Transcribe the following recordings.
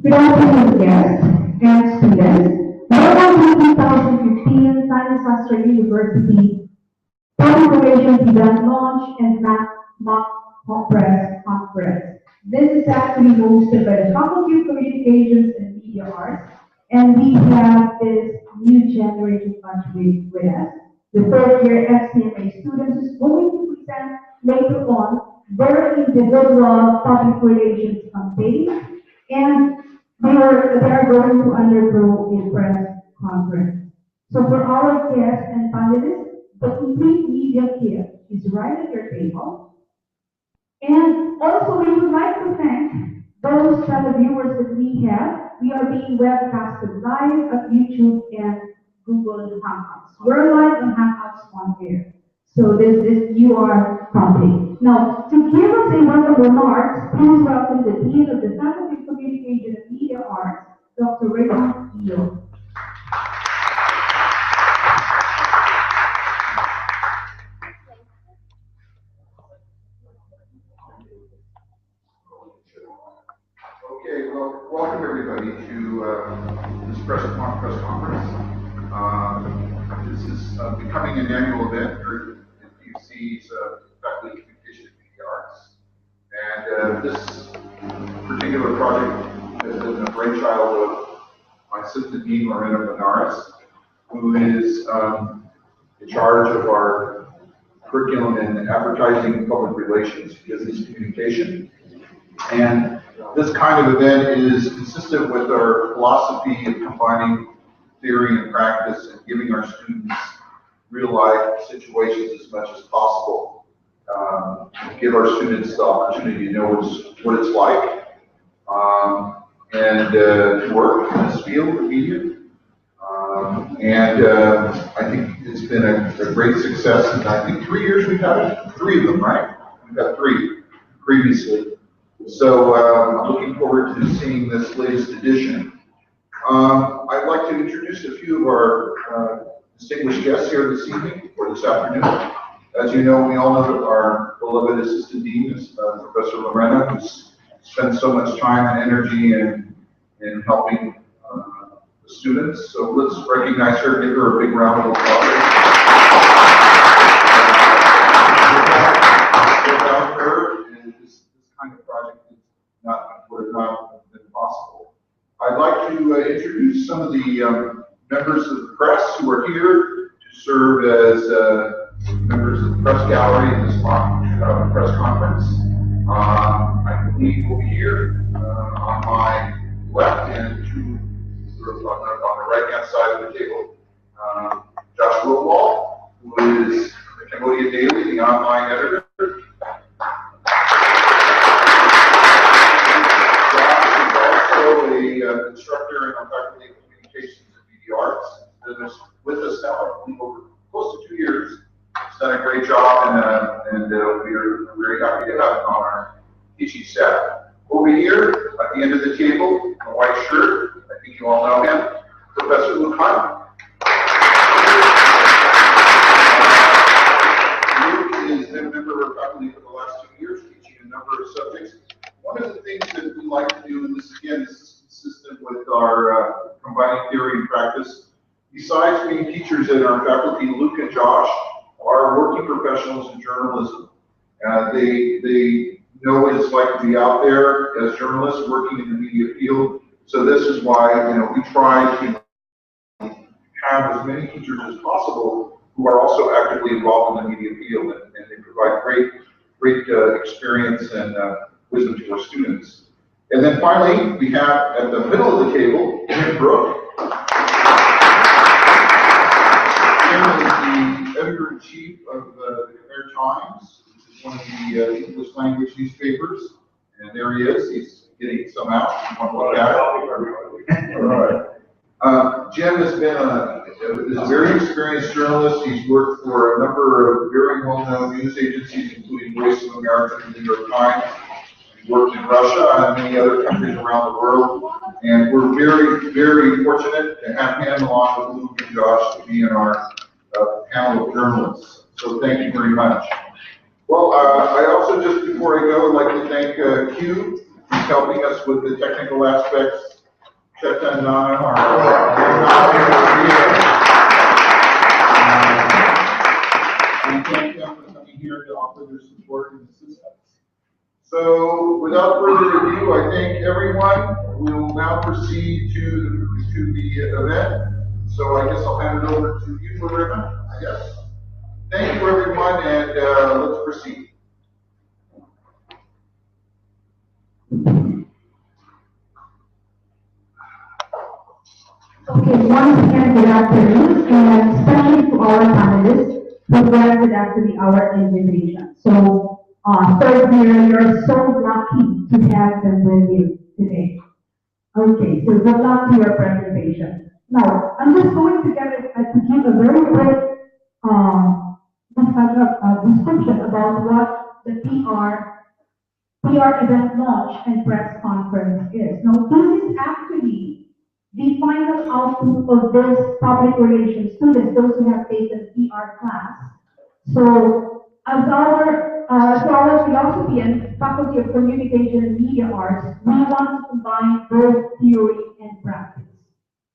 Good afternoon, guests and students. Welcome to 2015 Pannasastra University Public Relations Event Launch and Mock Press Conference. This is actually hosted by the Faculty of Communications and Media Arts, and we have this new generation country with us. The third year FCMA students is going to present later on their individual public relations campaign, and they are going to undergo a press conference. So for our guests and panelists, the complete media kit is right at your table. And also, we would like to thank those televiewers that we have. We are being webcasted live at YouTube and Google Hangouts. We're live on Hangouts on air. So this is, you are public. Now, to give us a word of remarks, please welcome the Dean of the Faculty of Communication and Media Arts, Dr. Raymond Eo. Okay, well, welcome everybody to this press conference. This is becoming an annual event for FUC's Faculty of Communication and Media Arts. And this particular project has been a brainchild of my assistant dean, Lorena Benares, who is in charge of our curriculum in advertising, public relations, business communication. And this kind of event is consistent with our philosophy of combining theory and practice and giving our students real life situations as much as possible. Give our students the opportunity to know what it's like and to work in this field of media. I think it's been a great success. And I think 3 years we've had 3 of them, right? We've had 3 previously. So I'm looking forward to seeing this latest edition. I'd like to introduce a few of our distinguished guests here this evening or this afternoon. As you know, we all know that our beloved assistant dean is Professor Lorena, who's spent so much time and energy in helping the students. So let's recognize her, give her a big round of applause. Without her, this kind of project would have not been possible. I'd like to introduce some of the members of the press who are here to serve as members of the press gallery in this press conference. I believe will be here on my left and on the right-hand side of the table. Joshua Wall, who is the Cambodia Daily, the online editor. Instructor in our Faculty of Communications and Media Arts, that is with us now, I believe, over close to 2 years. He's done a great job, and we are very happy to have him on our teaching staff. Over here, at the end of the table, in a white shirt, I think you all know him, Professor Luke Hunt. Luke has been a member of our faculty for the last 2 years, teaching a number of subjects. one of the things that we like to do, and this again, this is consistent with our combining theory and practice, besides being teachers in our faculty, Luke and Josh are working professionals in journalism. They know what it's like to be out there as journalists working in the media field. So this is why we try to have as many teachers as possible who are also actively involved in the media field, and they provide great experience and wisdom to our students. And then finally, we have at the middle of the table, Jim Brooke. Jim is the editor-in-chief of the Khmer Times, which is one of the English language newspapers. And there he is. He's getting some out. If you want to look at it. All right. Jim has been a very experienced journalist. He's worked for a number of very well-known news agencies, including Voice of America and the New York Times. He worked in Russia and many other countries around the world. And we're very, very fortunate to have him along with Luke and Josh to be in our panel of journalists. So thank you very much. Well, I also, just before I go, would like to thank Q, who's helping us with the technical aspects. Chetan Nana, and thank them for coming here to offer their support and assistance. So, without further ado, I thank everyone. We will now proceed to the event. So, I guess I'll hand it over to you, Lorena, I guess. Thank you, everyone, and let's proceed. Okay, once again, good afternoon, and especially to our panelists who granted actually our invitation. So, third year, you're so lucky to have them with you today. Okay, so good luck to your presentation. Now, I'm just going to give a very quick description about what the PR event launch and press conference is. Now, this is actually the final output of this public relations students, those who have taken PR class. So, as our philosophy and Faculty of Communication and Media Arts, we want to combine both theory and practice.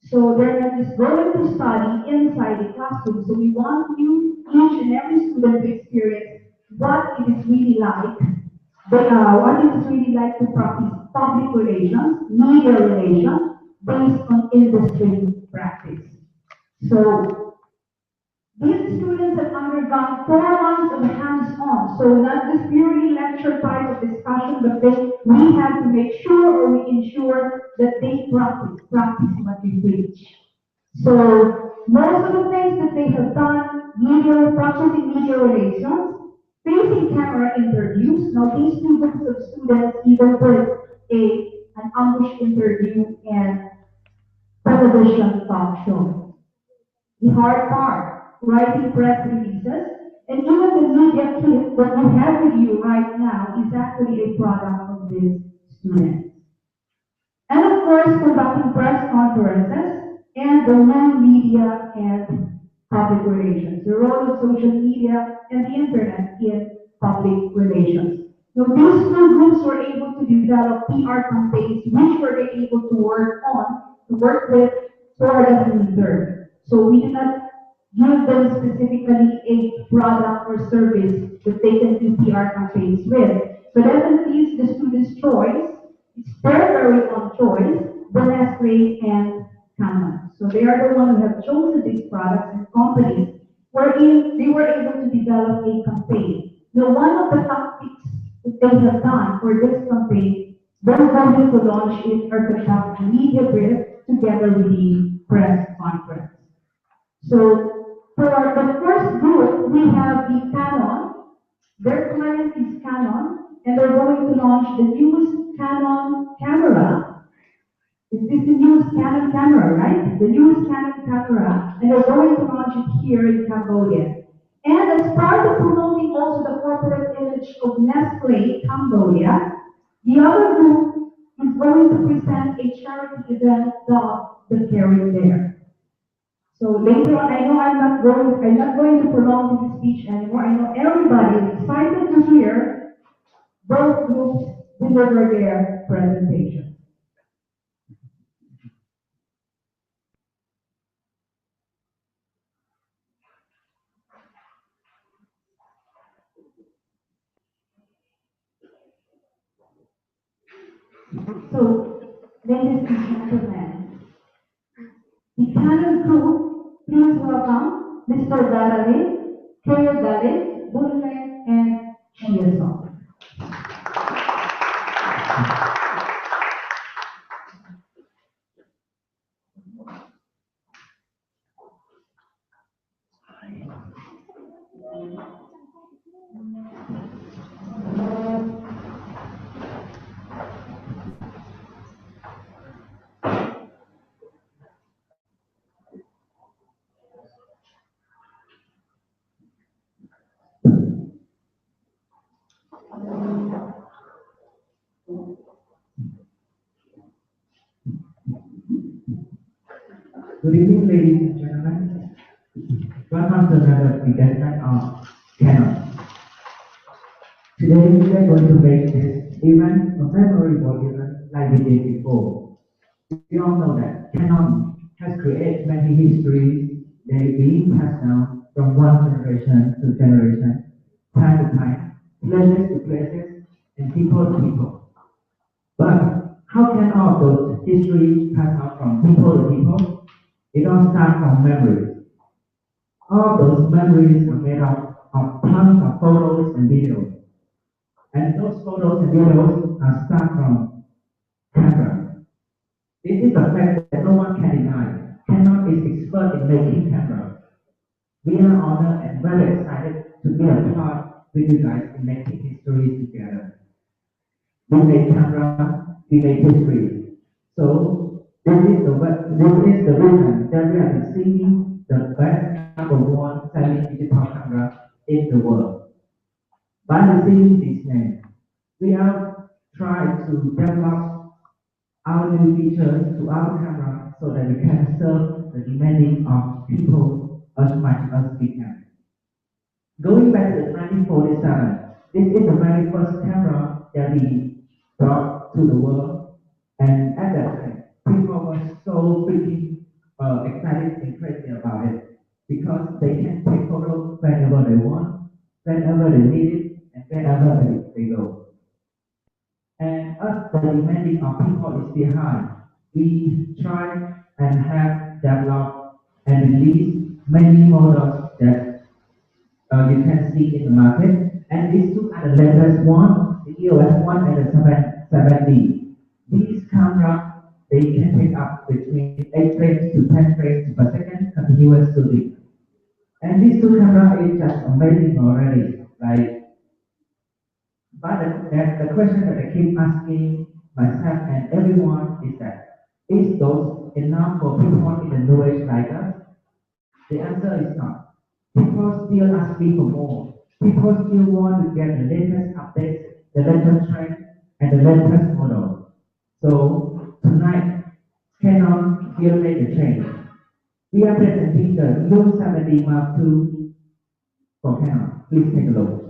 So they're not just going to study inside the classroom. So we want you, each and every student, to experience what it is really like, to practice public relations, media relations, based on industry practice. So these students have undergone 4 months of hands-on, so not just purely lecture type of discussion, but we have to make sure, or we ensure that they practice what we preach. So most of the things that they have done, practicing media relations, facing camera interviews. Now these two groups of students even did an ambush interview and television talk show. The hard part, writing press releases, and even the media kit that we have with you right now is actually a product of these students. And of course, conducting press conferences and the new media and public relations, the role of social media and the internet in public relations. So these two groups were able to develop PR campaigns, which were able to work with for the user. So we do not give them specifically a product or service that they can do PR campaigns with. But definitely it's the student's choice. It's their very own choice, Pannasastra and Canva. So they are the ones who have chosen these products and companies wherein they were able to develop a campaign. Now, one of the tactics that they have done for this campaign, they're going to launch it or conduct a media brief together with the press conference. So for the first group, we have the Canon. Their client is Canon, and they're going to launch the newest Canon camera. This is the newest Canon camera, right? The newest Canon camera, and they're going to launch it here in Cambodia. And as part of promoting also the corporate image of Nestle Cambodia, the other group is going to present a charity event called the Caring There. So later on, I know I'm not going to prolong this speech anymore. I know everybody is excited to hear both groups will deliver their presentation. So, ladies and gentlemen, the panel group, please welcome Mr. Dalale, Kaya Dale, Bunle, and Chiason. Good evening, ladies and gentlemen. Welcome to another investment of Canon. Today, we are going to make this event a memorable event like we did before. We all know that Canon has created many histories they being passed down from one generation to generation, time to time, places to places, and people to people. But how can all those histories pass out from people to people? It all starts from memories. All those memories are made up of tons of photos and videos. And those photos and videos are start from camera. This is a fact that no one can deny. Canon is expert in making camera. We are honored and very excited to be a part with you guys in making history together. We make camera, we make history. So this is the reason that we are receiving the best number one selling digital camera in the world. By receiving this name, we are trying to develop our new features to our camera so that we can serve the demanding of people as much as we can. Going back to 1947, this is the very first camera that we brought to the world, and at that time, people were so freaking excited and crazy about it because they can take photos whenever they want, whenever they need it, and wherever they go. And as the demanding of people is behind, we try and have developed and released many models that you can see in the market. And these two are the latest one, the EOS 1 and the 7D. These cameras, they can pick up between 8 frames to 10 frames per second continuous shooting. And these two cameras is just amazing already. But the question that I keep asking myself and everyone is that, is those enough for people in the new age like us? The answer is not. People still asking for more. People still want to get the latest updates, the latest trend, and the latest model. So tonight, Canon will make a change. We are presenting the new 70 Mark II for Canon. Please take a look.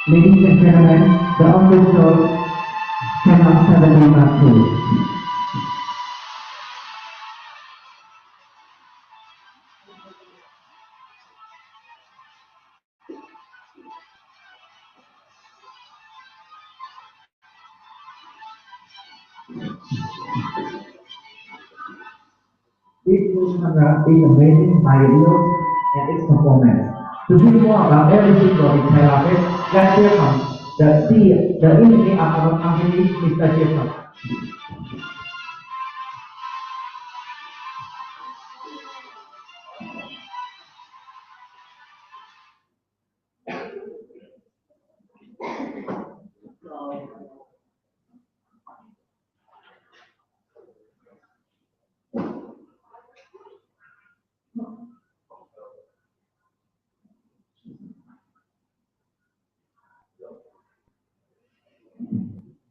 Ladies and gentlemen, the official cannot have a name up to. This new camera is amazing by its looks and its performance. To see more about every single detail of it, let's hear from the engineer of our company, Mr. Jacob.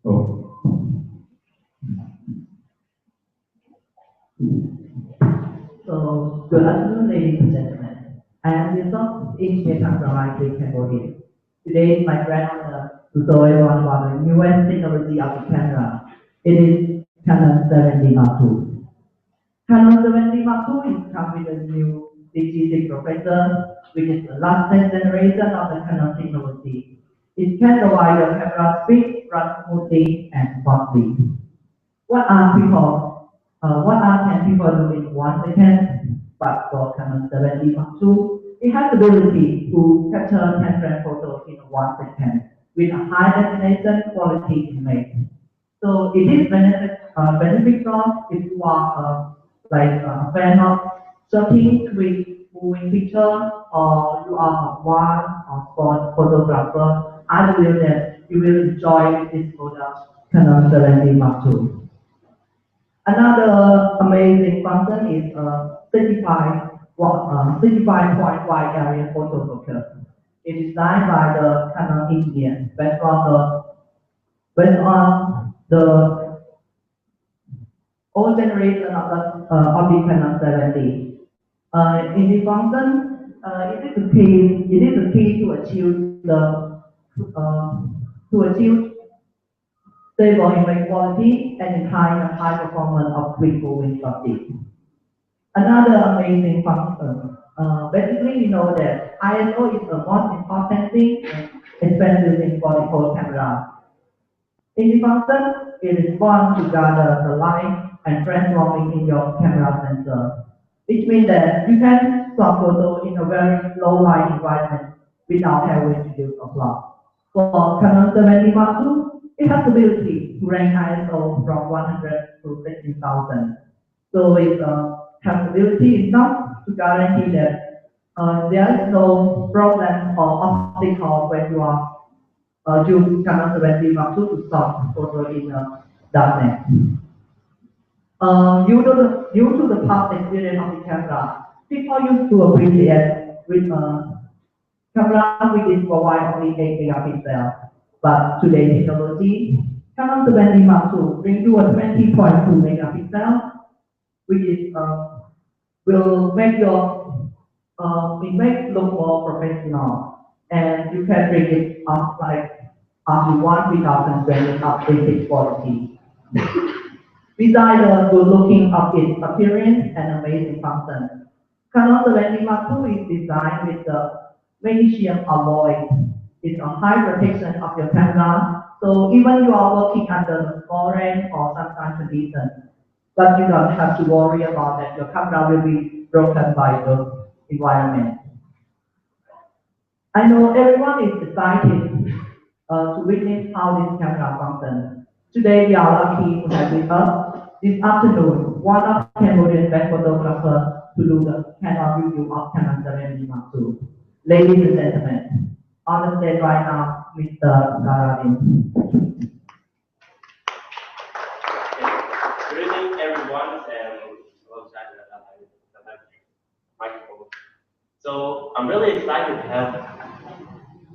Oh. So, good afternoon, ladies and gentlemen. I am Yusuf, engineer from Cambodia. Today, it's my great honor to show everyone about the newest technology of the camera. It is Canon 70 Mark II. Canon 70 Mark II comes with a new DG6 processor, which is the latest generation of the Canon technology. It can provide the camera speed, run smoothly, and fastly. What are can people do in 1 second? But for Canon 70 Mark II, it has the ability to capture 10 frame photos in 1 second with a high definition quality image. So it is beneficial if you are a fan of shooting with moving picture or you are a one or sport photographer. I believe that you will enjoy this product, Canon 70 Mark II. Another amazing function is 65 wide area photo focus. It is designed by the Canon engineer based on the old generation of the Canon 70. In this function, it is the key to achieve uh, stable image quality and high performance of quick moving objects. Another amazing function. Basically, we know that ISO is the most important thing and expensive thing for the whole camera. In the function, it is fun to gather the light and transforming in your camera sensor, which means that you can swap photos in a very low light environment without having to use a plug. For Canon 70 Mark II, it has the ability to rank ISO from 100 to 16,000. So it has the ability enough to guarantee that there is no problem or obstacle when you are use Canon 70 Mark II to stop photo in darkness. Due to the past experience of the camera, people used to appreciate with camera which is provide only 8 megapixels. But today's technology, Canon 70 Mark II brings you a 20.2 megapixel, which is will make your image look more professional, and you can bring it up like as you want without constraining up basic quality. Besides the good looking of its appearance and amazing function, Canon 70 Mark II is designed with the magnesium alloy. It's a high protection of your camera, so even you are working under foreign or sunshine conditions, but you don't have to worry about that your camera will be broken by the environment. I know everyone is excited to witness how this camera functions. Today we are lucky to have with us this afternoon one of Cambodia's best photographers to do the camera review of Canon 70 Mark II. Ladies and gentlemen, on the stage right now, Mr. Garadin. Good evening, everyone, and hello, microphone. So I'm really excited to have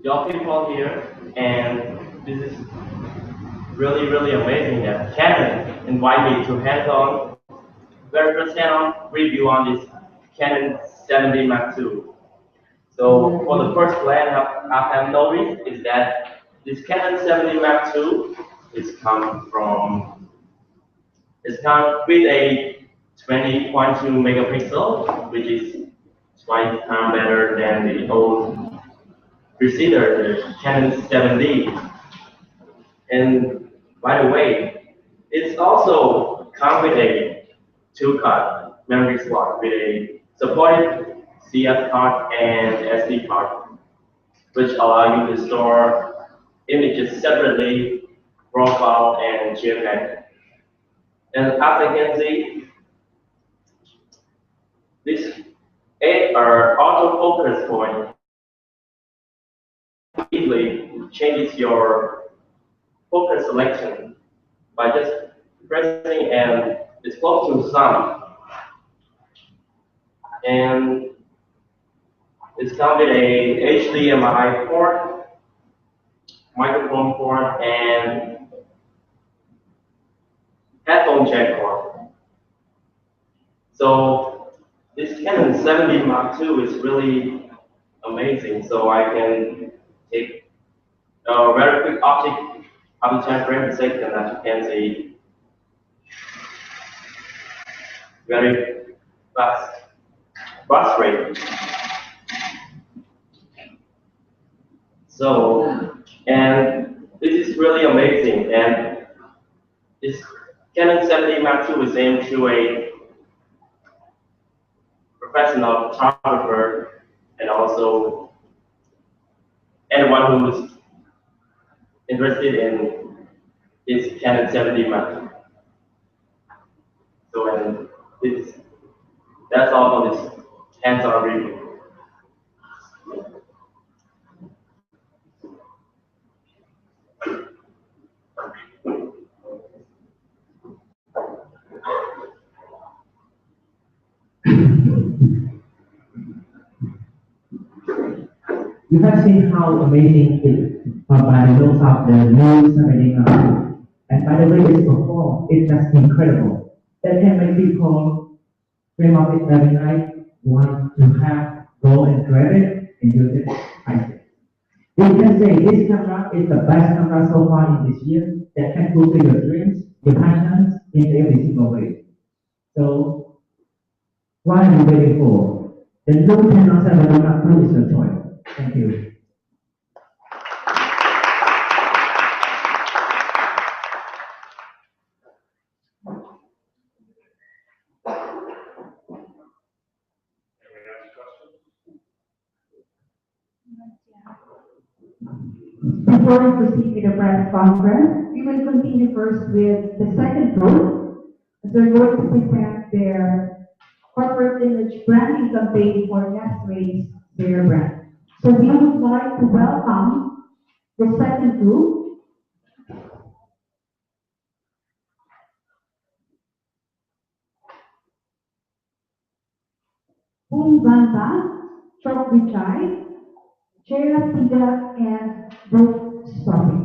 your people here, and this is really amazing that Canon invited me to hands-on, very first hands-on review on this Canon 70 Mark II. So for the first glance, I have noticed is that this Canon 70 Mark II is come with a 20.2 megapixel, which is twice better than the old preceded, the Canon 7D. And by the way, it's also come with a two-cut memory slot with a supported CS card and SD card, which allow you to store images separately, profile and JPEG. And as you can see, this autofocus point easily changes your focus selection by just pressing and it's close to sun. And it's come with a HDMI port, microphone port, and headphone jack port. So this Canon 70 Mark II is really amazing. So I can take a very quick object up to 10 frames per second, as you can see, very fast bus rate. So, and this is really amazing. And this Canon 70 Mark II is aimed to a professional photographer and also anyone who's interested in this Canon 70 Mark II. So, and that's all for this hands-on review. You have seen how amazing it is by the looks of the new 70 Mark. And by the way it's performed, it's just incredible. That can make people dream of it every night, want to have, go and grab it and use it. We can say this camera is the best camera so far in this year that can fulfill your dreams, your passions in every single way. So, what are you waiting for? The new Canon 70 Mark II is your choice. Thank you. Before we proceed with the press conference, we will continue first with the second group, as they're going to present their corporate image branding campaign for Next Race their brand. So we would like to welcome the second group. Bung Banta, Chok Vichai, Chera Tiga, and Brooke Story.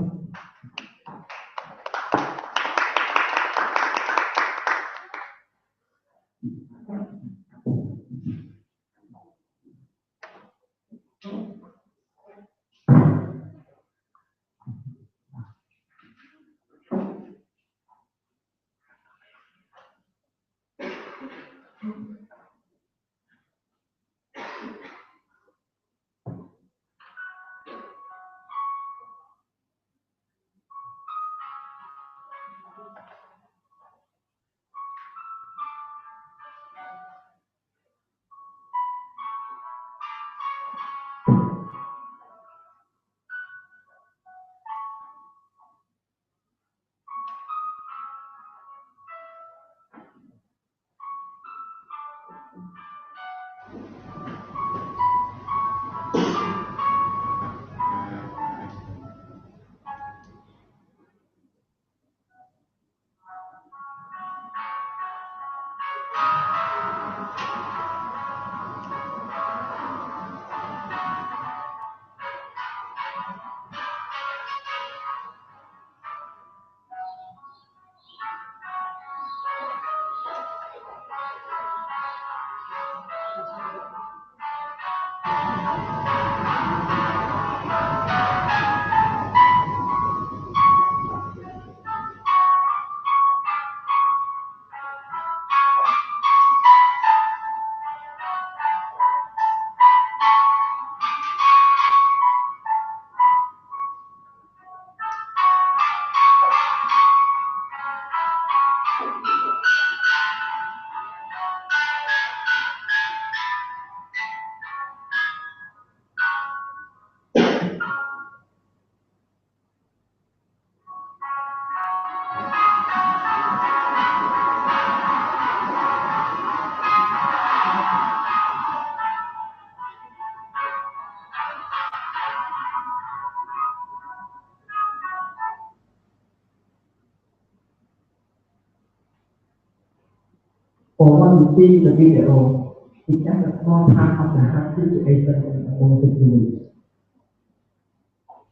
For what you see in the video, it's just a small part of the hard situation in the music village.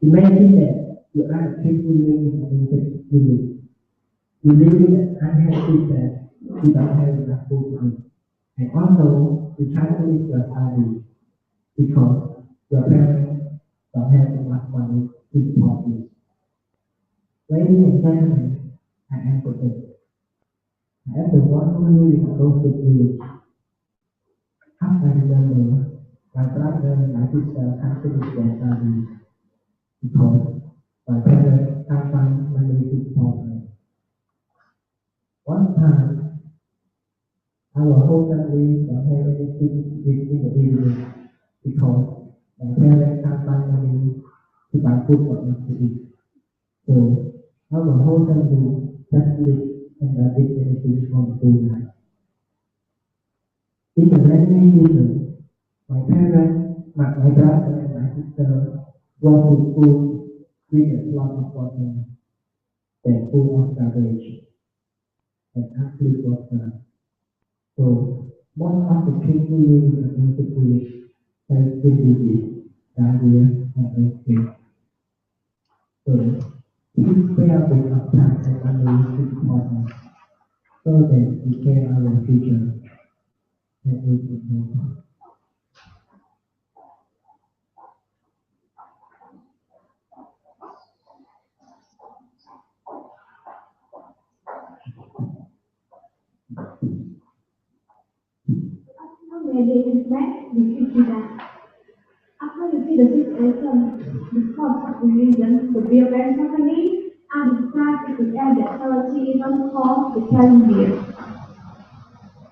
Imagine that you are a kid who lives in a music village. You live in an unhealthy place, you don't have enough food to eat. And also, you try to live your study because your parents don't have enough money to support you. Ladies and gentlemen, I am Patrick. I am the one who lives in a music village. As I remember, my brother and my sister can't finish their studies because my parents can't find money to support them. One time, our whole family don't have anything to eat in the evening because my parents can't find money to buy food for us to eat. So, our whole family just live and don't eat anything from the food night. In the rainy season, my brother and my sister go to school with a lot of water. They're full of garbage and ugly water. So most of the kids who live in the music village have skin disease, diarrhea, and earthquake. So please spare a bit of time and money to support us so that we can our future and we can move on. Maybe in fact, we should do that. After you see the situation, because of the reason, the beer brand company are decided to add the quality even called the carrying beer.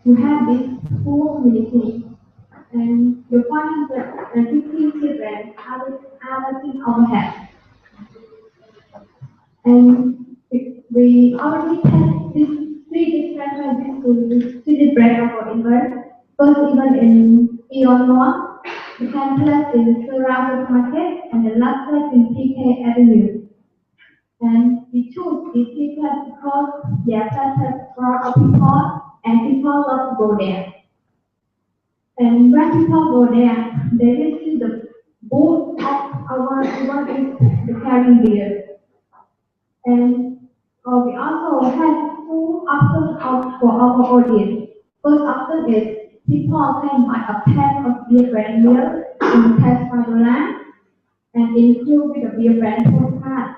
To have this full community, and you find that the 15 children are looking overhead. And we already had these three different ways to see the break of our event. First event in Illinois, the second place in Surrounded Market, and the last place in PK Avenue. And we choose these three places because they are places for our people, and people love to go there. And when people go there, they will see the booth of our event is the carrying beer. And we also have two options for our audience. First option is people can buy a pack of beer brand beer in cash $5 and include with the beer brand postcard.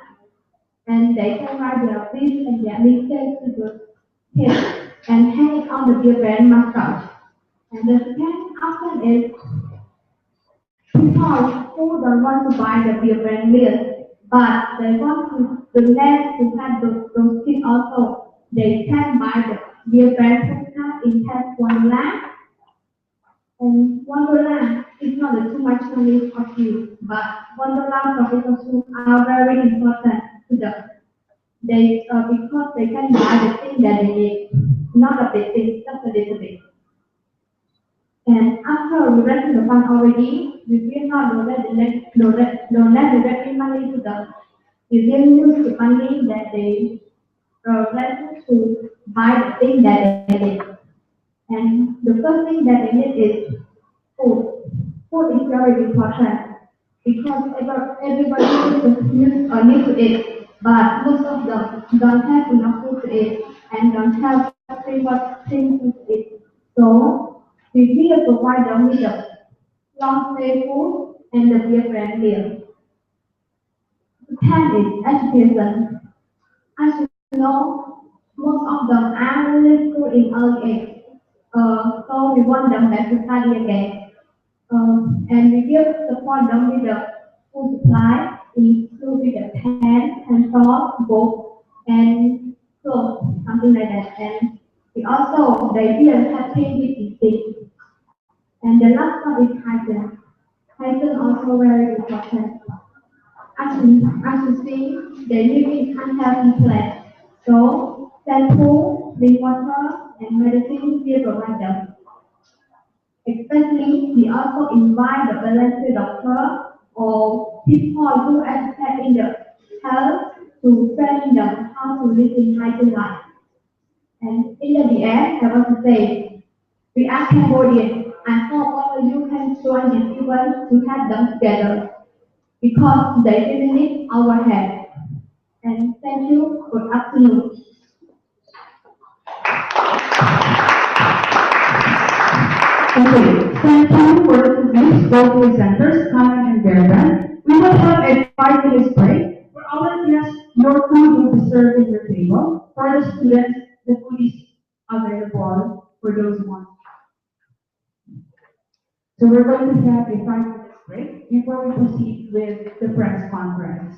And they can write their wish and their mistake to the head and hang it on the beer brand mascot. And the second option is people who don't want to buy the beer brand beer, but they want to donate to have those kids also. They can buy the beer brand postcard in cash $1. And $1 is not too much money for you, but $1 for people who are very important to them. They because they can buy the thing that they need, not a big thing, just a little bit. And after we raise the fund already, we will not donate directly money to them. We will use the money that they raise to buy the thing that they need. And the first thing that they need is food. Food is very important because everybody needs to eat, but most of them don't have enough food to eat and don't have things to eat. So we need to provide them with the long stay food and the different meal. Second is education. As you know, most of them are really school in early age. So we want them back to study again. And we give support them with the food supply, including the pen, pencil, book, and clothes, something like that. And we also, they didn't have activity things. And the last one is hygiene. Hygiene also very important. As you see, they live in unhealthy place. So, shampoo, clean water, and medicine we provide them. Especially, we also invite the volunteer doctor or people who expert in the health to train them how to live in hygiene life. And in the end, I want to say, we are Cambodian. I hope all of you can join this event to have them together because they really need our help. And thank you. Good afternoon. Okay, thank you for these both presenters, Carmen and Gerben. We will have a 5 minutes break. For our guests, your food will be served at your table. For the students, the food is available for those who want. So we're going to have a 5 minutes break before we proceed with the press conference.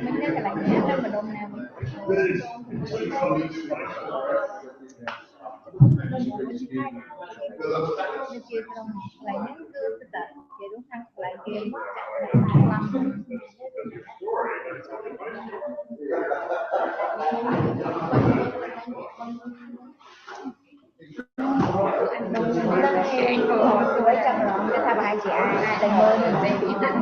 Mình nên là nhé đâu mà đông nào mình chia không lại những cứ tự vậy đúng không lại kia anh vừa hỏi tôi ấy trong đó cái thằng hai chị ai tình ơi mình về ý định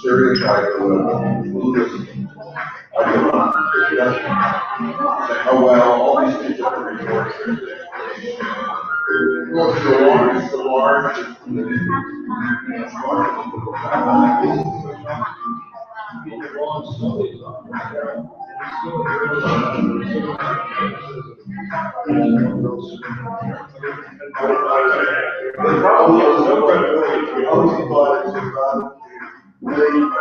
Stereotype of Buddhism. Oh, well, all these things are reports. Well, it's the large, the problem is no credibility. We always thought it was about really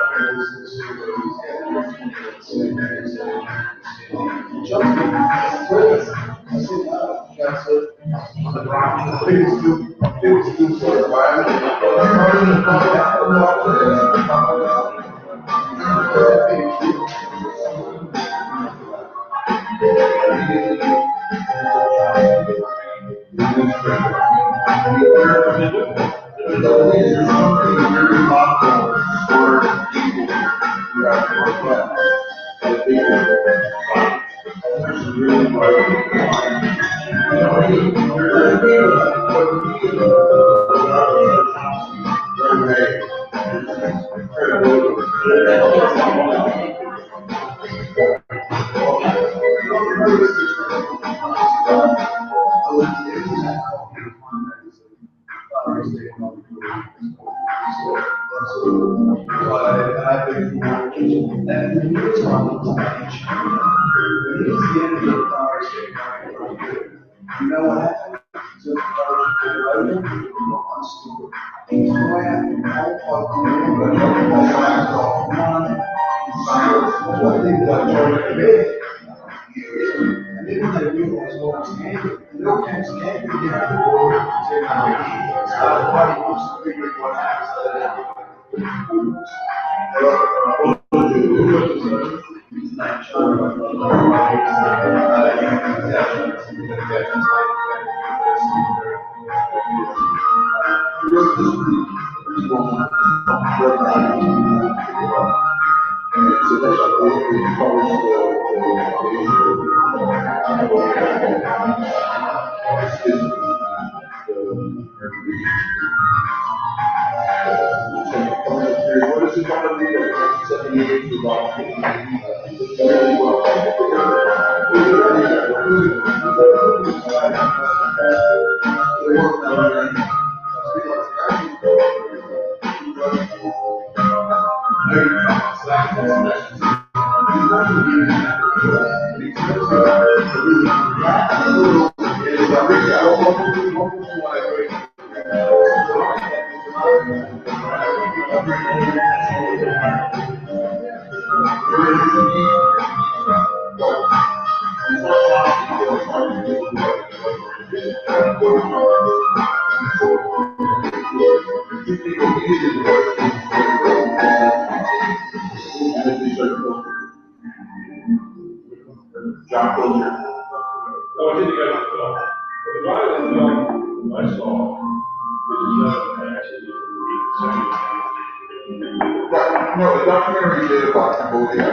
no, the documentary you did about Cambodia.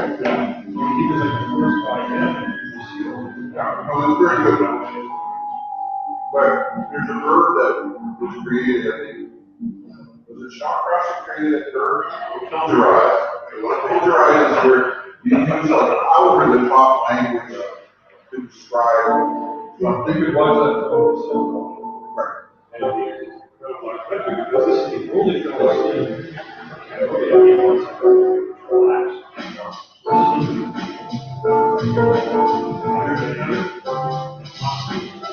Yeah, no, it was very good. But there's a bird that was created, I think, was it shock crash that created that bird? Close your eyes. Close your eyes is where you use like over the top language to describe something. It was right.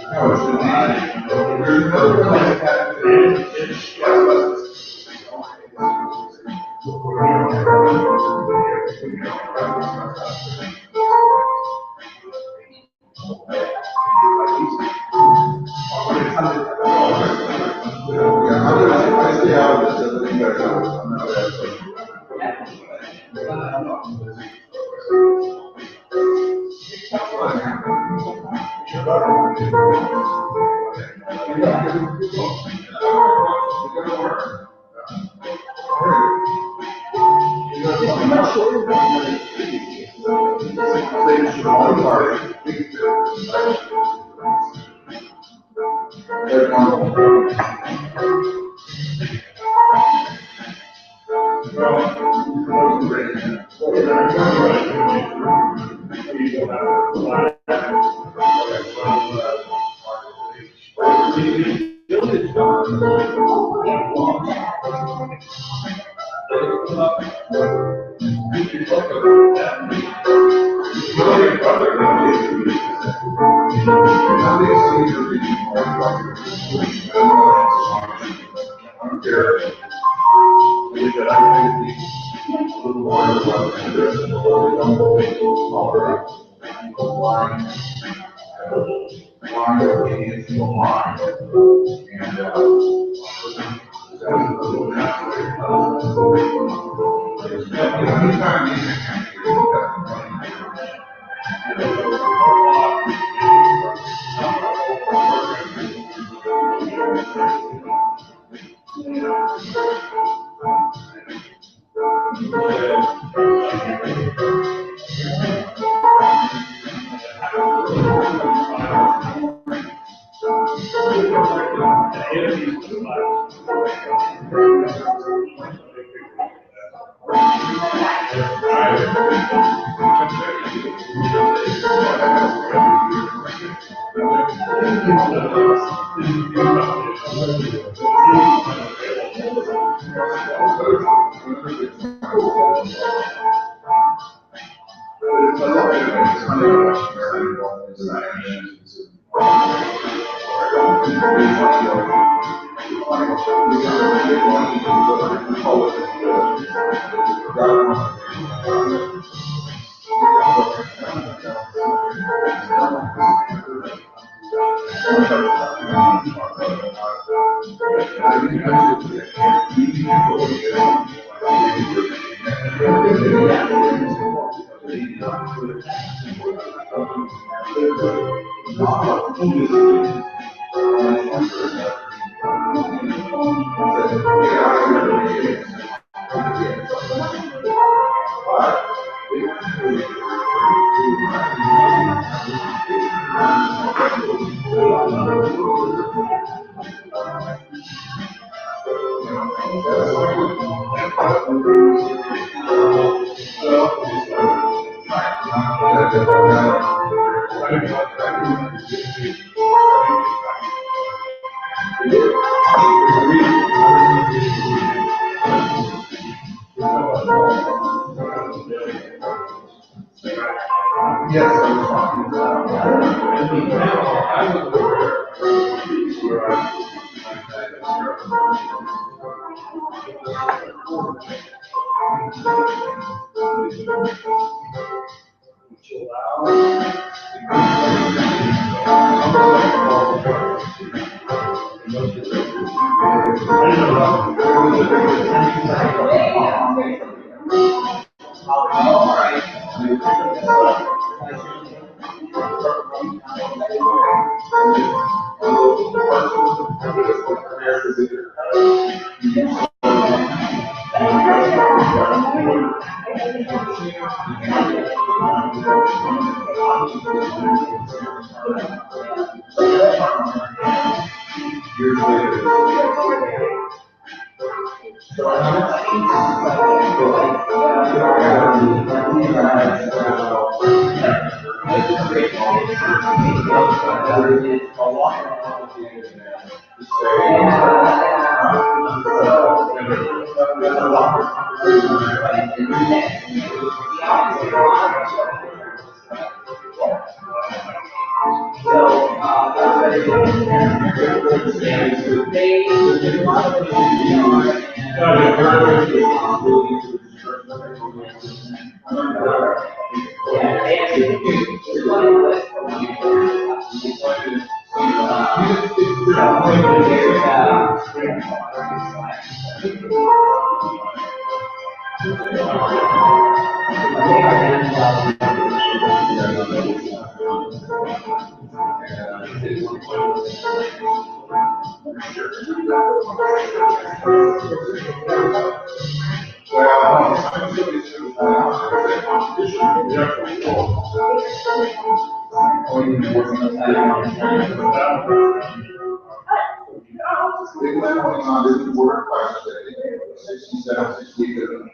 No, it's the name. There's another one like that. I stay out of this, you guys know.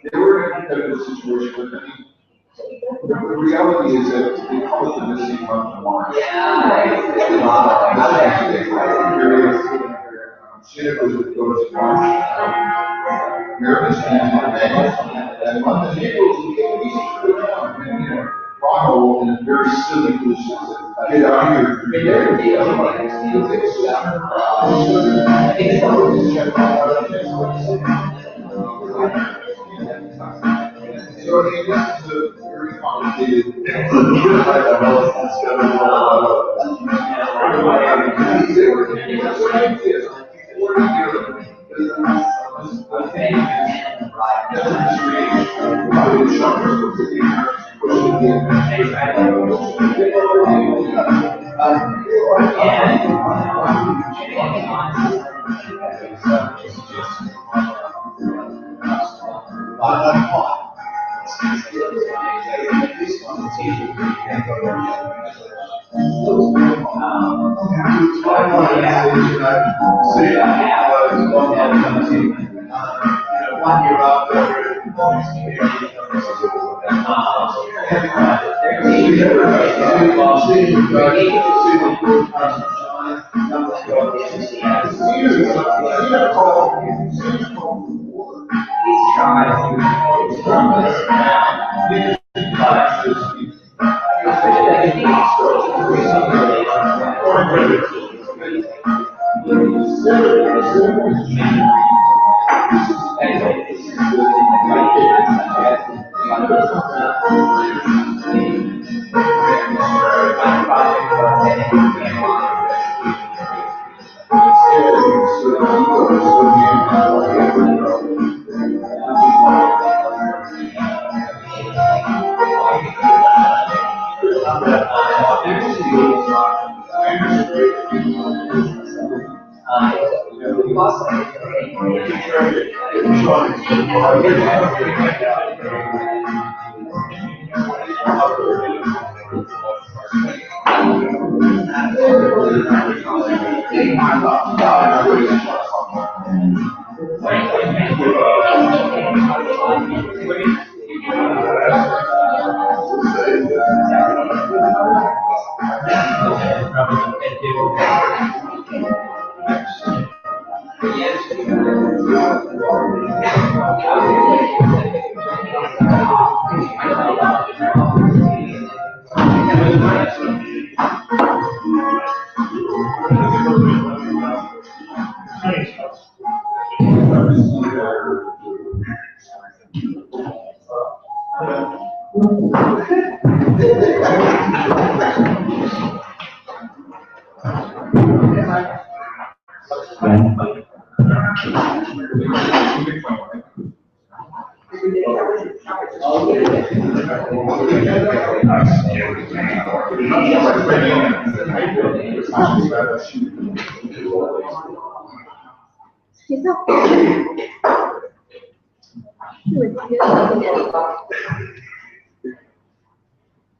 They were in a competitive situation with many The reality is that they call it the missing month of March. Typically, it goes from Maryland and month of April is Toronto in a very silly position. Get out here. So I mean, this is a very complicated.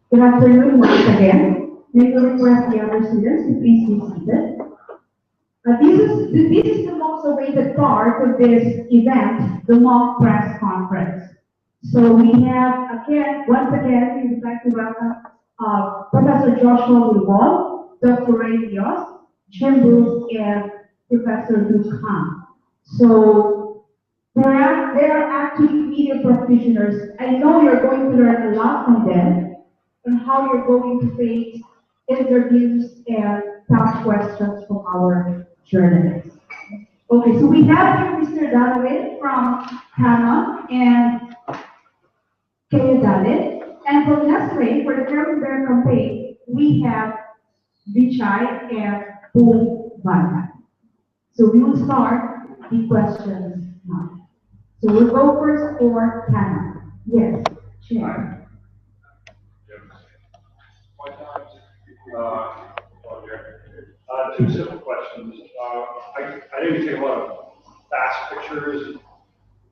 Good afternoon once again. May we request the other students to please be seated. This is the most awaited part of this event, the mock press conference. So we have, once again, we would like to welcome Professor Joshua Wilwal, Dr. Ray Dios, Jim Bruce, and Professor Luke Han. So they are actually media practitioners. I know you're going to learn a lot from them and how you're going to face interviews and tough questions from our journalists. Okay, so we have here Mr. Dalawin from Canon and Kaya Dalit. And from Nestle, for the Karen Bear campaign, we have Vichai and Boom Banda. So we will start the questions now. So we'll go first for Canon. Yes, Chair. Two simple questions. I know you take a lot of fast pictures.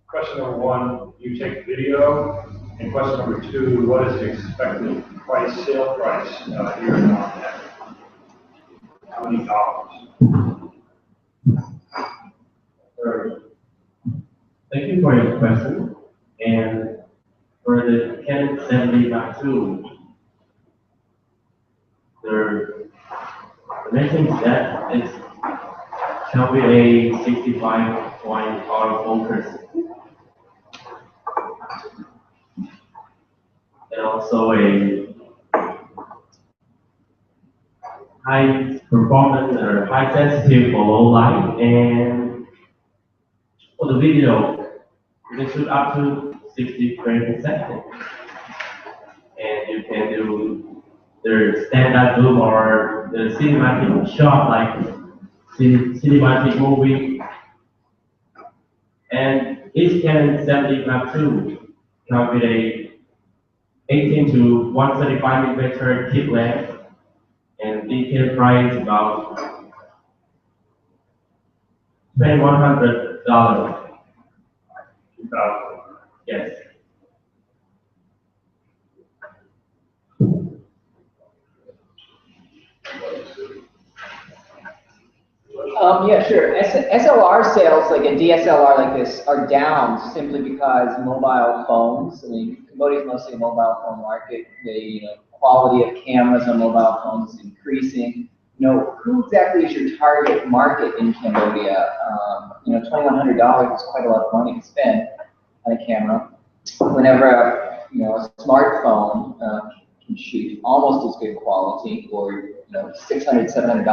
Question number one, you take video. And question number two, what is the expected sale price here in Montana? How many dollars? Thank you for your question. And For the Canon 70 Mark II, the main thing is that it can be a 65-point autofocus and also a high performance or high sensitive for low light, and for the video you can shoot up to 60 frames per second, and you can do the standard zoom or the cinematic shot like cinematic movie. And each Canon 70 Mark II comes with a 18 to 135 millimeter kit length, and detail price about $2,100. 2,000. Yes. Yeah, sure. SLR sales, like a DSLR like this, are down simply because mobile phones, I mean, Cambodia is mostly a mobile phone market. The quality of cameras on mobile phones is increasing. Who exactly is your target market in Cambodia? $2,100 is quite a lot of money to spend on a camera. Whenever a smartphone can shoot almost as good quality for $600, $700.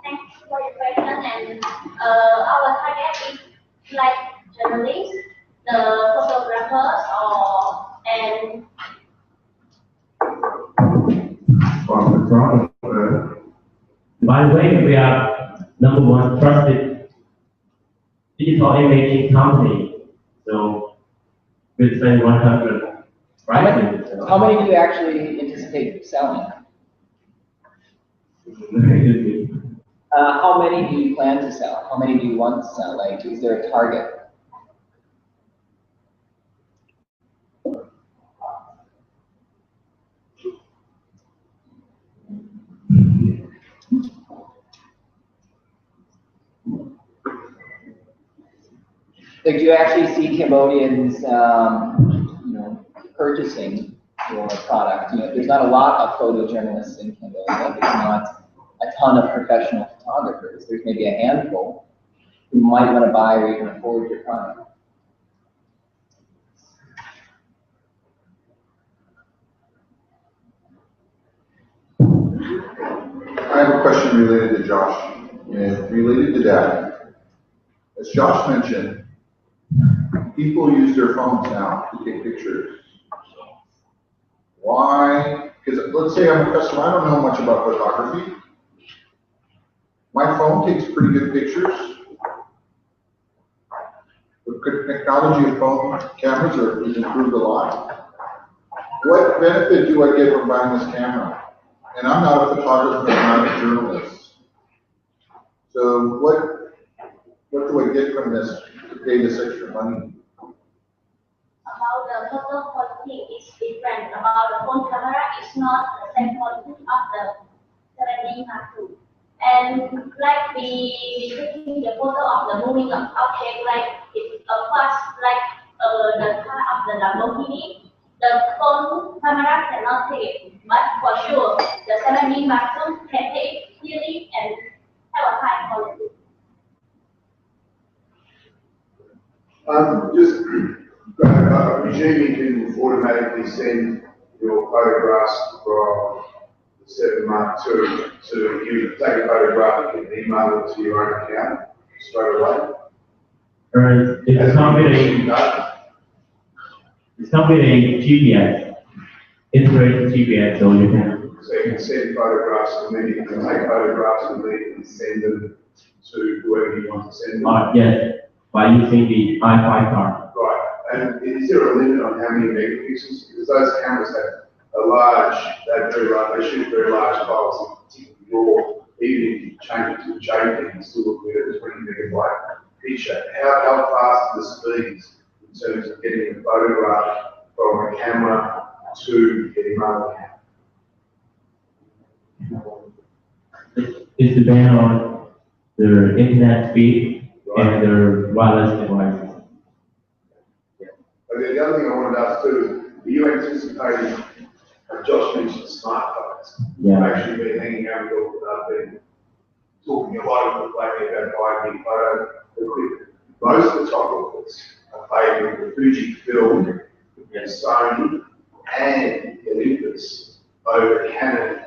Thanks for your question. And our target is like journalists, the photographers, and By the way, we are #1 trusted digital imaging company. So we spend 100, right? How many do you actually anticipate selling? How many do you plan to sell? How many do you want to sell? Like, is there a target? Like, do you actually see Cambodians, purchasing your product? There's not a lot of photojournalists in Cambodia. There's not a ton of professional photographers. There's maybe a handful who might want to buy or even afford your product. I have a question related to Josh, and related to that. As Josh mentioned, people use their phones now to take pictures. Why? Because let's say I'm a customer, I don't know much about photography. My phone takes pretty good pictures. The technology of phone cameras has improved a lot. What benefit do I get from buying this camera? And I'm not a photographer, I'm not a journalist. So what do I get from this to pay this extra money? about the photo quality is different. About the phone camera, it's not the same quality of the 70 Mark II. And like we taking the photo of the moving of object, like it's a flash, like the car of the Lamborghini, the phone camera cannot take it. But for sure, the 70 Mark II can take it clearly and have a high quality. I presume you can automatically send your photographs from the 7 Mark II to you take a photograph, you can email it to your own account straight away. It's not with a GPS. Integrated GPS, so you can. So you can send photographs and then you can take photographs and then send them to whoever you want to send them. Yes, by using the Wi-Fi card. Right. And is there a limit on how many megapixels? Because those cameras have they shoot very large files, particularly raw. Even if you change it to a JPEG, you still look at a 20 megabyte picture. How fast are the speeds in terms of getting a photograph from a camera to getting another camera? It depends on the internet speed and the wireless devices. Okay, the other thing I wanted to ask too, are you anticipating, Josh mentioned smartphones. Yeah. I've actually been hanging out with, been talking a lot of the lately about buying photo equipment. Most of the photographers are favouring the Fujifilm and Sony and Olympus over Canon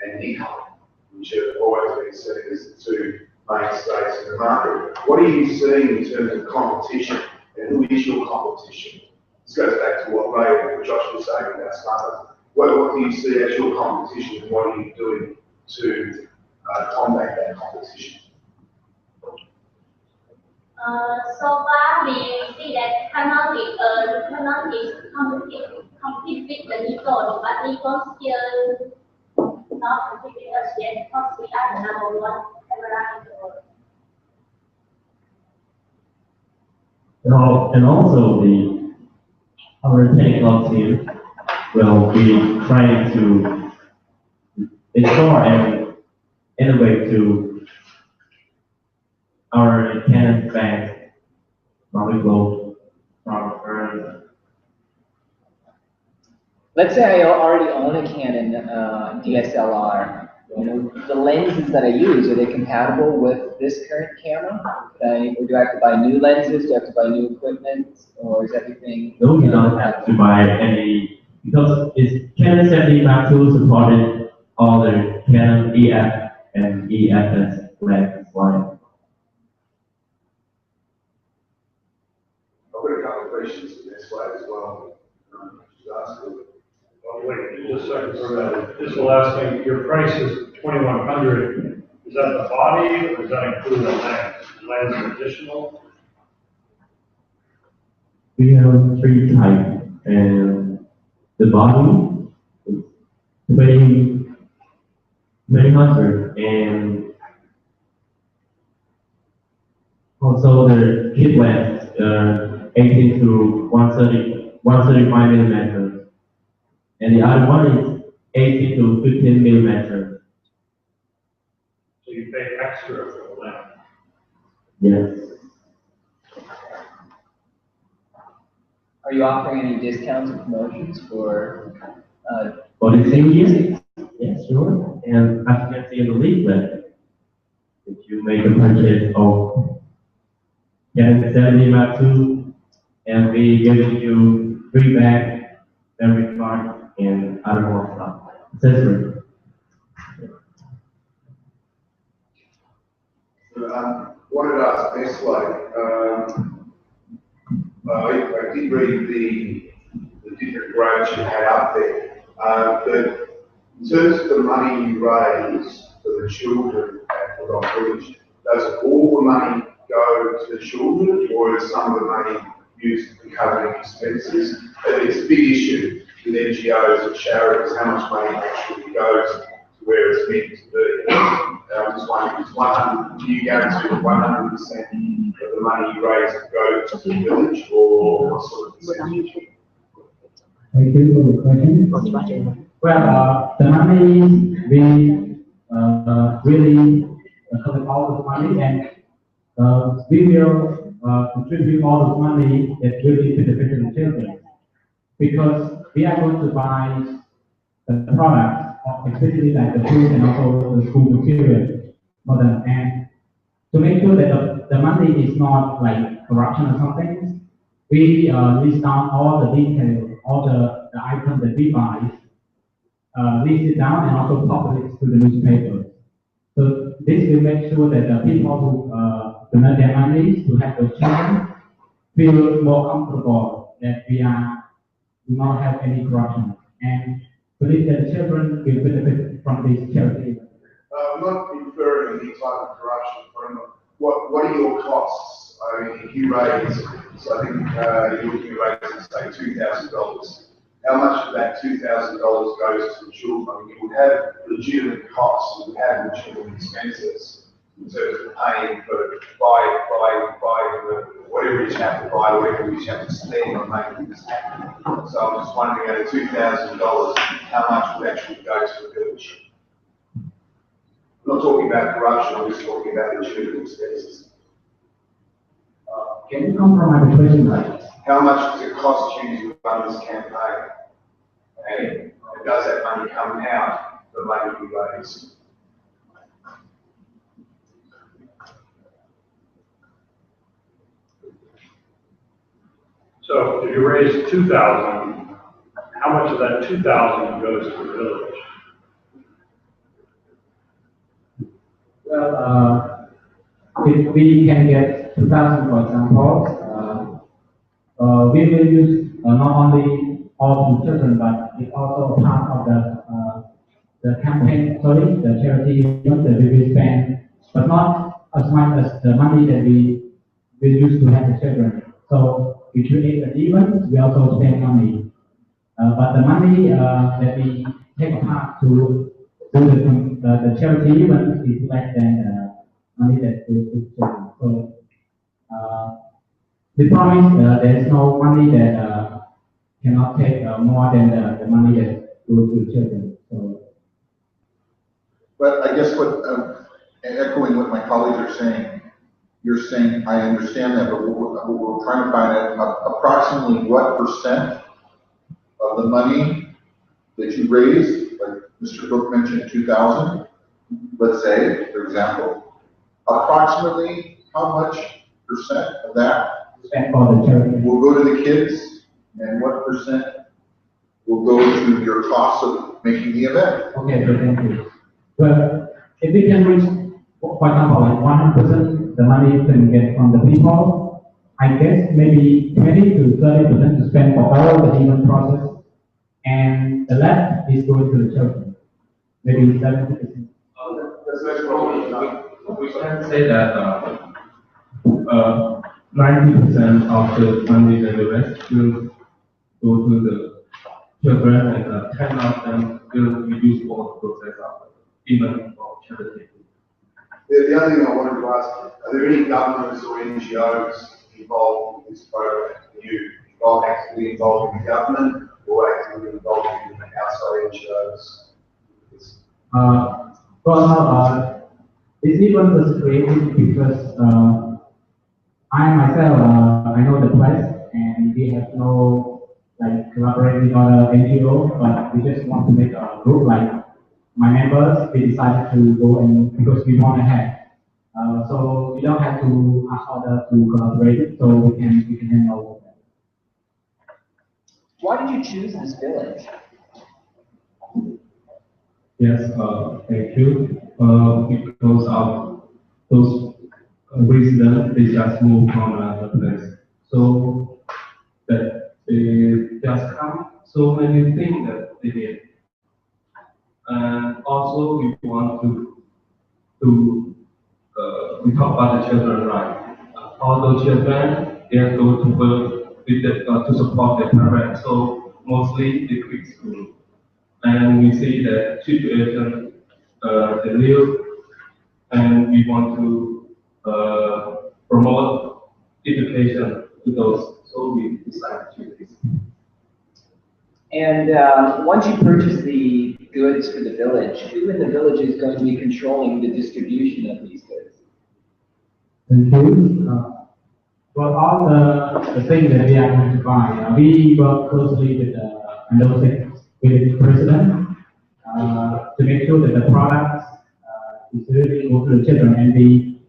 and Nikon, which have always been seen as the two mainstays in the market. What are you seeing in terms of competition, and who is your competition? This goes back to what Ray and Josh were saying about smartphones. What do you see as your competition, and what are you doing to combat that competition? So far, we see that Canon is compete with the Nikon, but Nikon still not compete with us yet because we are the number one camera in the world. And also our technical team will be trying to explore and innovate to our Canon fans from the globe, from Earth. Let's say I already own a Canon DSLR. You know, the lenses that I use, are they compatible with this current camera? Or do I have to buy new lenses? Do I have to buy new equipment? Or is everything? No, you don't have to buy any, because it's Canon 70 Mark II supported all the Canon EF and EFS lens line. I've got a couple of questions in this way as well. Just ask them. Oh, wait, just a second for that. Just the last thing, your price is $2,100. Is that the body, or does that include the lens? Is lens additional? We have three types, and the body is 2,100, and also the kit lens, 18 to 135 millimeters, and the other one is 18 to 15 millimeters. So you pay extra for the lens. Yes. Are you offering any discounts or promotions for? For the same year? Yes, sure. And as you can see in the leaflet, if you make a purchase of Canon 70 Mark II, and we giving you free bag, memory card, and other more stuff. Accessories. Wanted to ask this way. I did read the different grades you had up there, but in terms of the money you raise for the children at Forgotten Village, does all the money go to the children, or is some of the money used for covering expenses? And it's a big issue with NGOs and charities, how much money actually goes to where it's meant to be. I'm just wondering, is 100, do you guarantee that 100% of the money you raise go to the village, or what sort of percentage? Thank you for the question. Well, the money we really collect all the money, and we will contribute all the money that really benefits the children, because we are going to buy the products, especially like the food and also the school material for them, and to make sure that the money is not like corruption or something. We list down all the details, all the items that we buy, list it down and also publish to the newspaper. So this will make sure that the people who donate their money to have those children feel more comfortable that we do not have any corruption, and believe that the children will benefit from this charity. I'm not inferring any type of corruption from them. What are your costs? I mean, if you raise, so I think you're looking at raising, say, $2,000. How much of that $2,000 goes to the children? I mean, you would have legitimate costs, you would have legitimate expenses in terms of paying for buy whatever you have to buy, whatever you have to spend on making this happen. So I'm just wondering, out of $2,000, how much would actually go to the village? I'm not talking about corruption, I'm just talking about legitimate expenses. Can you compromise the question, right? how much does it cost you to run this campaign? And does that money come out of the money you raise? So if you raise 2,000, how much of that 2,000 goes to the village? Well, if we can get 2,000, for example, we will use not only all the children, but it's also part of the campaign, the charity event that we will spend, but not as much as the money that we will use to have the children. So we create an event, we also spend money. But the money that we take part to do the charity event is less than the money that we children. So we promise there is no money that cannot take more than the money that goes to children. So. But I guess echoing what my colleagues are saying, you're saying, I understand that, but what we're trying to find out approximately what percent of the money that you raise, like Mr. Cook mentioned 2,000, let's say, for example, approximately how much percent of that will go to the kids, and what percent will go to your cost of making the event? Okay, so thank you. Well, if we can reach, for example, like 100% the money you can get from the people, I guess maybe 20 to 30% to spend for all the event process, and the rest is going to the children. Maybe 70%. We can say that 90% of the money that the rest will go to the children, and 10 of them will be used for the process of even for charity. The other thing I wanted to ask, are there any governments or NGOs involved in this program? Are you actively involved in the government or actively involved in the outside NGOs? This event was created because I myself, I know the place, and we have no collaborating with other NGO, but we just want to make a group like my members. We decided to go and because we want to have, so we don't have to ask others to collaborate, so we can handle that. Why did you choose this village? Yes, thank you. Because of those reasons, they just moved from another place. So that they just come so many things that they did. And also we want we talk about the children, right? All those children, they have to work with to support their parents. So mostly they quit school. And we see the situation they live, and we want to promote education to those. So we decided to do this. And once you purchase the goods for the village, who in the village is going to be controlling the distribution of these goods? Thank you. For all the things that we are going to buy, we work closely with the president to make sure that the products is really go to the children, and we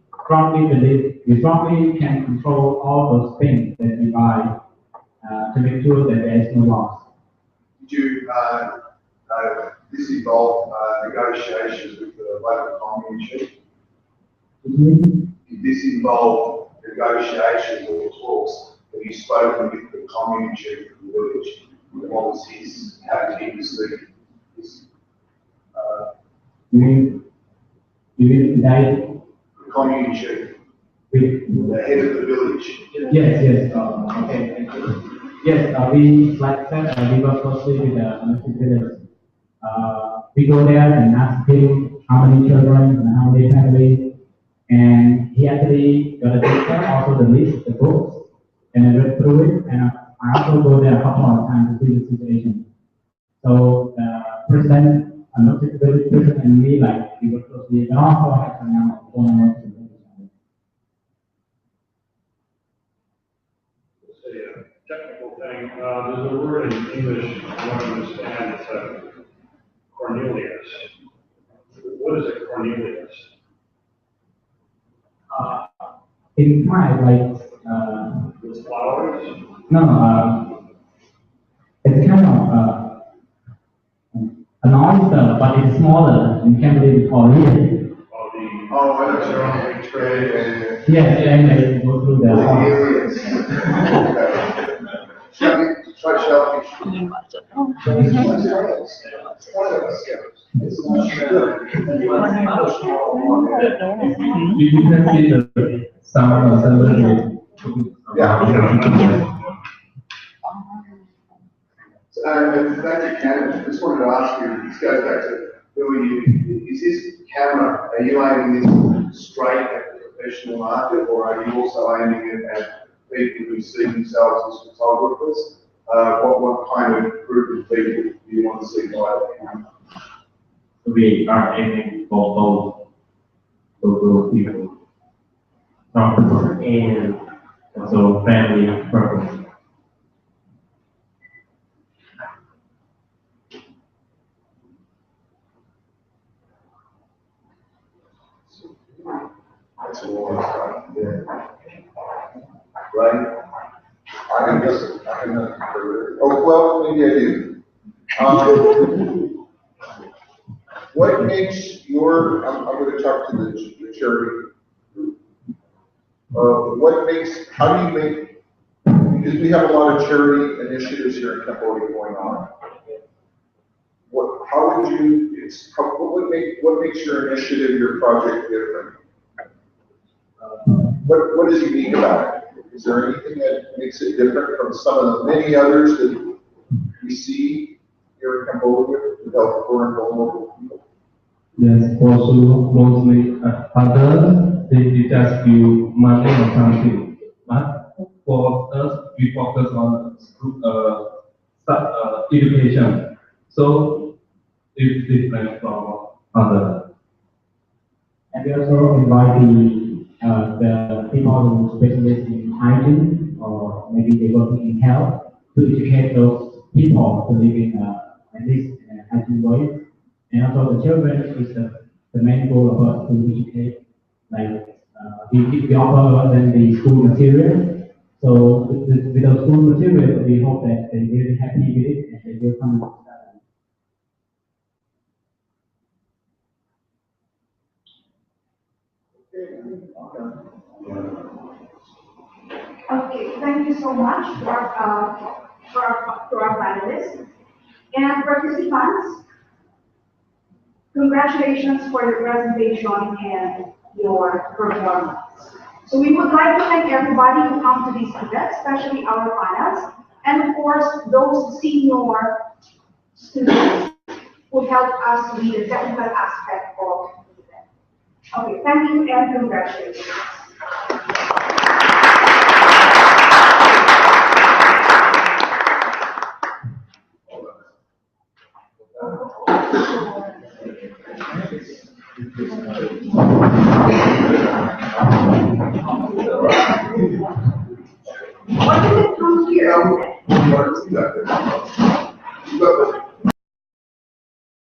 strongly can control all those things that we buy to make sure that there is no loss. Did you, this involve negotiations with the local community? Did this involve negotiations or talks? Have you spoken with the community of the village? What was how did he receive this? You mean the community with the head of the village? Yes. Okay, thank you. Yes, we like that. We work closely with the village. We go there and ask him how many children and how many families, and he actually got a picture, also the list, the books, and I read through it. And I also go there a couple of times to see the situation. So the president, the village president, and me, we work closely, and also have some There's a word in English I don't understand. It's Cornelius. What is a Cornelius? In Thai, like, Flowers? no, it's kind of an oyster, but it's smaller. You can be Korean. Oh, I know what you're on. Yes, and they go through the Aliens. Try shellfish. You can see the sound of celebrity. Yeah. And thank you, Ken. I just wanted to ask you, this goes back to Billy, is this camera, are you aiming this straight at the professional market, or are you also aiming it at people who see themselves as photographers? What kind of group of people do you want to see by the camera? We are aiming for both people, and also family purpose. That's a lot of stuff, yeah. Right? I can oh, well, maybe I do. What makes your, I'm going to talk to the charity group. How do you make, because we have a lot of charity initiatives here in Cambodia going on. What makes your initiative, your project different? What is unique about it? Is there anything that makes it different from some of the many others that we see here in Cambodia to help poor and vulnerable people? Yes, also mostly others, they just give money or something. But for us, we focus on education. So it's different from others. And we also invite the people who specialize in hygiene or maybe they work in health to educate those people to live in at least hygiene ways. And also the children is the main goal of us to educate. Like we offer them the school material. So with the school material, we hope that they're really happy with it and they will come. Okay, thank you so much to our panelists and participants. Congratulations for your presentation and your performance. So we would like to thank everybody who come to this event, especially our panels, and of course those senior students who helped us with the technical aspect of the event. Okay, thank you and congratulations. What did it come here?